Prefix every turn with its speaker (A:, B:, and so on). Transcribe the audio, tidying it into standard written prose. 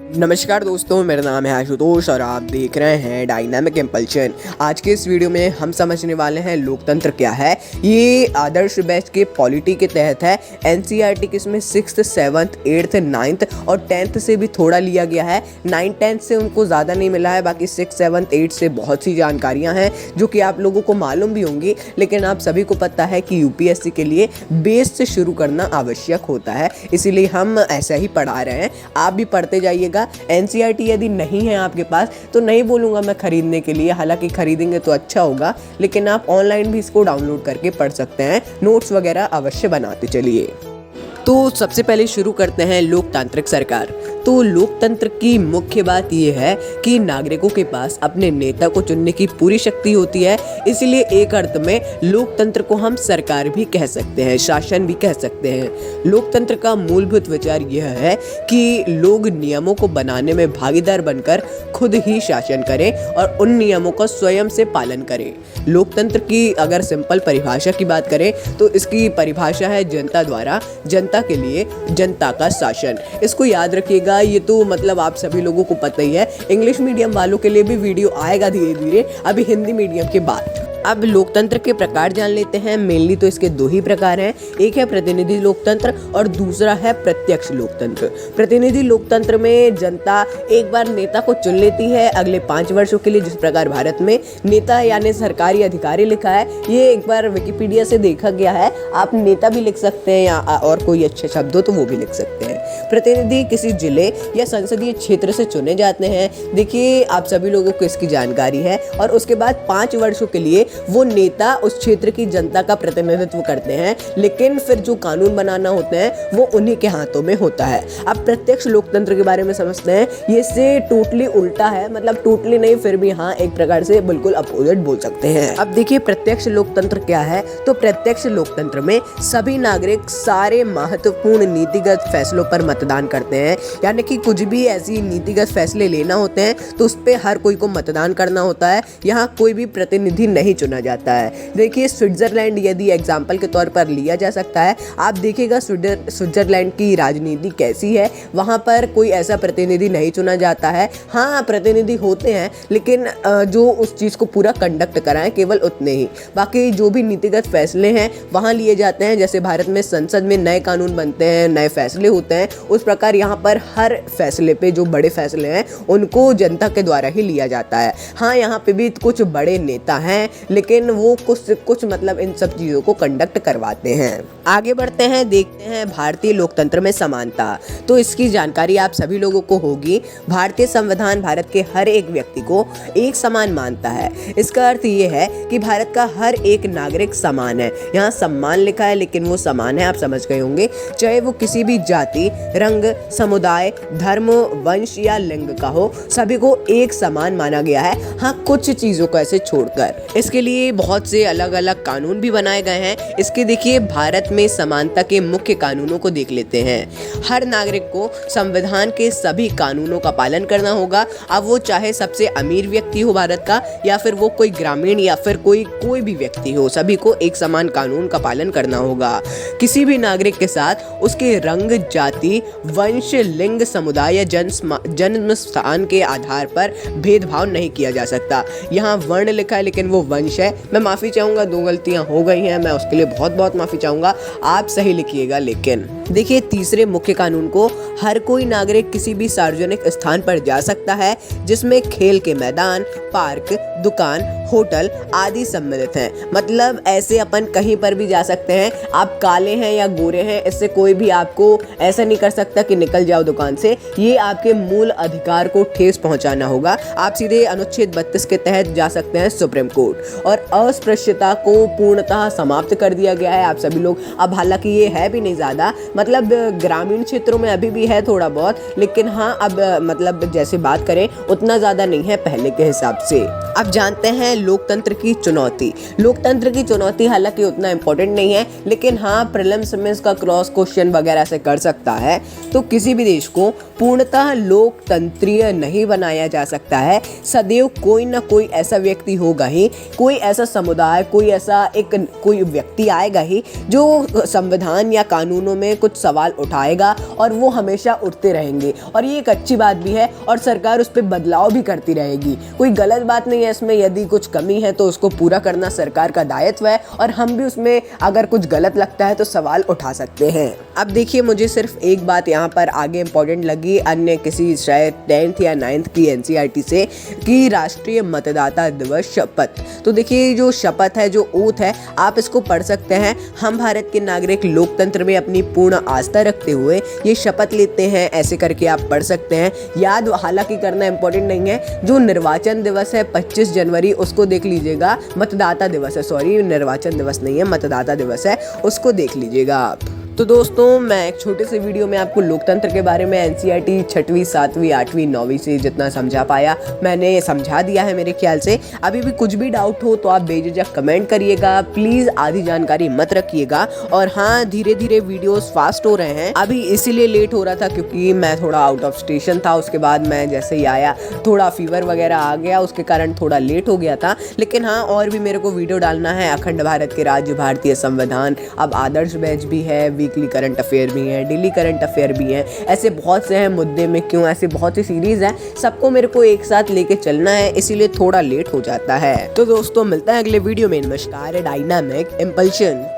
A: नमस्कार दोस्तों, मेरा नाम है आशुतोष और आप देख रहे हैं डायनामिक इम्पल्शन। आज के इस वीडियो में हम समझने वाले हैं लोकतंत्र क्या है। ये आदर्श बैच के पॉलिटी के तहत है। एनसीईआरटी के इसमें 6th 7th 8th 9th और 10th से भी थोड़ा लिया गया है। 9th 10th से उनको ज़्यादा नहीं मिला है, बाकी 6th 7th 8th से बहुत सी जानकारियाँ हैं जो कि आप लोगों को मालूम भी होंगी, लेकिन आप सभी को पता है कि यूपीएससी के लिए बेस से शुरू करना आवश्यक होता है, इसीलिए हम ऐसा ही पढ़ा रहे हैं। आप भी पढ़ते जाइएगा। एनसीईआरटी यदि नहीं है आपके पास तो नहीं बोलूँगा मैं खरीदने के लिए, हालांकि खरीदेंगे तो अच्छा होगा, लेकिन आप ऑनलाइन भी इसको डाउनलोड करके पढ़ सकते हैं। नोट्स वगैरह अवश्य बनाते चलिए। तो सबसे पहले शुरू करते हैं लोकतांत्रिक सरकार। तो लोकतंत्र की मुख्य बात यह है कि नागरिकों के पास अपने नेता को चुनने की पूरी शक्ति होती है, इसलिए एक अर्थ में लोकतंत्र को हम सरकार भी कह सकते हैं, शासन भी कह सकते हैं। लोकतंत्र का मूलभूत विचार यह है कि लोग नियमों को बनाने में भागीदार बनकर खुद ही शासन करें और उन नियमों का स्वयं से पालन करें। लोकतंत्र की अगर सिंपल परिभाषा की बात करें तो इसकी परिभाषा है जनता द्वारा, जनता के लिए, जनता का शासन। इसको याद रखिएगा, ये तो मतलब आप सभी लोगों को पता ही है। इंग्लिश मीडियम वालों के लिए भी वीडियो आएगा धीरे धीरे, अभी हिंदी मीडियम के बाद। अब लोकतंत्र के प्रकार जान लेते हैं। मेनली तो इसके दो ही प्रकार हैं, एक है प्रतिनिधि लोकतंत्र और दूसरा है प्रत्यक्ष लोकतंत्र। प्रतिनिधि लोकतंत्र में जनता एक बार नेता को चुन लेती है अगले 5 वर्षों के लिए, जिस प्रकार भारत में नेता यानी सरकारी अधिकारी लिखा है, ये एक बार विकिपीडिया से देखा गया है। आप नेता भी लिख सकते हैं या और कोई अच्छे शब्द हो तो वो भी लिख सकते हैं। प्रतिनिधि किसी जिले या संसदीय क्षेत्र से चुने जाते हैं। देखिए, आप सभी लोगों को इसकी जानकारी है। और उसके बाद 5 वर्षों के लिए वो नेता उस क्षेत्र की जनता का प्रतिनिधित्व करते हैं, लेकिन फिर जो कानून बनाना होते हैं वो उन्हीं के हाथों में होता है। अब प्रत्यक्ष लोकतंत्र के बारे में समझते हैं। ये से टोटली उल्टा है, मतलब टोटली नहीं, फिर भी हाँ एक प्रकार से बिल्कुल अपोजिट बोल सकते हैं। अब देखिए प्रत्यक्ष लोकतंत्र क्या है। तो प्रत्यक्ष लोकतंत्र में सभी नागरिक सारे महत्वपूर्ण नीतिगत फैसलों पर मतदान करते हैं, यानी कि कुछ भी ऐसी नीतिगत फैसले लेना होते हैं तो उस पर हर कोई को मतदान करना होता है। यहाँ कोई भी प्रतिनिधि नहीं चुना जाता है। देखिए स्विट्जरलैंड यदि एग्जाम्पल के तौर पर लिया जा सकता है, आप देखिएगा स्विट्जरलैंड की राजनीति कैसी है। वहाँ पर कोई ऐसा प्रतिनिधि नहीं चुना जाता है। हाँ प्रतिनिधि होते हैं, लेकिन जो उस चीज़ को पूरा कंडक्ट कराएं केवल उतने ही। बाकी जो भी नीतिगत फैसले हैं वहाँ लिए जाते हैं। जैसे भारत में संसद में नए कानून बनते हैं, नए फैसले होते हैं, उस प्रकार यहाँ पर हर फैसले पे जो बड़े फैसले हैं उनको जनता के द्वारा ही लिया जाता है। हाँ यहाँ पे भी कुछ बड़े नेता हैं, लेकिन वो कुछ मतलब इन सब चीज़ों को कंडक्ट करवाते हैं। आगे बढ़ते हैं, देखते हैं भारतीय लोकतंत्र में समानता। तो इसकी जानकारी आप सभी लोगों को होगी। भारतीय संविधान भारत के हर एक व्यक्ति को एक समान मानता है। इसका अर्थ ये है कि भारत का हर एक नागरिक समान है। यहाँ सम्मान लिखा है, लेकिन वो समान है, आप समझ गए होंगे। चाहे वो किसी भी जाति, रंग, समुदाय, धर्म, वंश या लिंग का हो, सभी को एक समान माना गया है। हाँ कुछ चीज़ों को ऐसे छोड़कर। इसके लिए बहुत से अलग अलग कानून भी बनाए गए हैं। इसके देखिए भारत में समानता के मुख्य कानूनों को देख लेते हैं। हर नागरिक को संविधान के सभी कानूनों का पालन करना होगा। अब वो चाहे सबसे अमीर व्यक्ति हो भारत का, या फिर वो कोई ग्रामीण, या फिर कोई भी व्यक्ति हो, सभी को एक समान कानून का पालन करना होगा। किसी भी नागरिक के साथ उसके रंग, जाति, वंश, लिंग, समुदाय या जन्म स्थान के आधार पर भेदभाव नहीं किया जा सकता। यहाँ वर्ण लिखा है लेकिन वो वंश है। मैं माफ़ी चाहूँगा, 2 गलतियाँ हो गई हैं, मैं उसके लिए बहुत बहुत माफ़ी चाहूँगा। आप सही लिखिएगा। लेकिन देखिए तीसरे मुख्य कानून को, हर कोई नागरिक किसी भी सार्वजनिक स्थान पर जा सकता है जिसमें खेल के मैदान, पार्क, दुकान, होटल आदि सम्मिलित हैं। मतलब ऐसे अपन कहीं पर भी जा सकते हैं। आप काले हैं या गोरे हैं, इससे कोई भी आपको ऐसा नहीं कर सकता कि निकल जाओ दुकान से। ये आपके मूल अधिकार को ठेस पहुंचाना होगा। आप सीधे अनुच्छेद 32 के तहत जा सकते हैं सुप्रीम कोर्ट। और अस्पृश्यता को पूर्णतः समाप्त कर दिया गया है। आप सभी लोग, अब हालांकि ये है भी नहीं ज़्यादा, मतलब ग्रामीण क्षेत्रों में अभी भी है थोड़ा बहुत, लेकिन हाँ अब मतलब जैसे बात करें उतना ज़्यादा नहीं है पहले के हिसाब से। अब जानते हैं लोकतंत्र की चुनौती। लोकतंत्र की चुनौती हालांकि उतना इम्पोर्टेंट नहीं है, लेकिन हाँ प्रीलिम्स में इसका क्रॉस क्वेश्चन वगैरह से कर सकता है। तो किसी भी देश को पूर्णतः लोकतंत्रीय नहीं बनाया जा सकता है। सदैव कोई ना कोई ऐसा व्यक्ति होगा ही, कोई ऐसा समुदाय, कोई व्यक्ति आएगा ही जो संविधान या कानूनों में कुछ सवाल उठाएगा और वो हमेशा उठते रहेंगे। और ये एक अच्छी बात भी है और सरकार उस पर बदलाव भी करती रहेगी। कोई गलत बात नहीं है इसमें। यदि कुछ कमी है तो उसको पूरा करना सरकार का दायित्व है और हम भी उसमें अगर कुछ गलत लगता है तो सवाल उठा सकते हैं। अब देखिए, मुझे सिर्फ एक बात यहाँ पर आगे इंपॉर्टेंट लगी अन्य किसी शायद 10th या 9th की NCERT से, कि राष्ट्रीय मतदाता दिवस शपथ। तो देखिए, जो शपथ है, जो ओथ है, आप इसको पढ़ सकते हैं। हम भारत के नागरिक लोकतंत्र में अपनी पूर्ण आस्था रखते हुए ये शपथ लेते हैं, ऐसे करके आप पढ़ सकते हैं। याद हालांकि करना इंपॉर्टेंट नहीं है। जो निर्वाचन दिवस है 25 जनवरी, उसको देख लीजिएगा। मतदाता दिवस है, सॉरी निर्वाचन दिवस नहीं है, मतदाता दिवस है, उसको देख लीजिएगा आप। तो दोस्तों, मैं एक छोटे से वीडियो में आपको लोकतंत्र के बारे में NCERT 6वीं 7वीं 8वीं 9वीं से जितना समझा पाया मैंने समझा दिया है मेरे ख्याल से। अभी भी कुछ भी डाउट हो तो आप बेझिझक कमेंट करिएगा, प्लीज़ आधी जानकारी मत रखिएगा। और हाँ, धीरे धीरे वीडियोस फास्ट हो रहे हैं। अभी इसीलिए लेट हो रहा था क्योंकि मैं थोड़ा आउट ऑफ स्टेशन था। उसके बाद मैं जैसे ही आया थोड़ा फीवर वगैरह आ गया, उसके कारण थोड़ा लेट हो गया था। लेकिन हाँ, और भी मेरे को वीडियो डालना है। अखंड भारत के राज्य, भारतीय संविधान, अब आदर्श बैच भी है, वीकली करंट अफेयर भी है, डेली करंट अफेयर भी है। ऐसे बहुत से हैं, मुद्दे में क्यों, ऐसे बहुत सी सीरीज है। सबको मेरे को एक साथ लेके चलना है, इसीलिए थोड़ा लेट हो जाता है। तो दोस्तों, मिलता है अगले वीडियो में। नमस्कार, डायनामिक इम्पल्शन।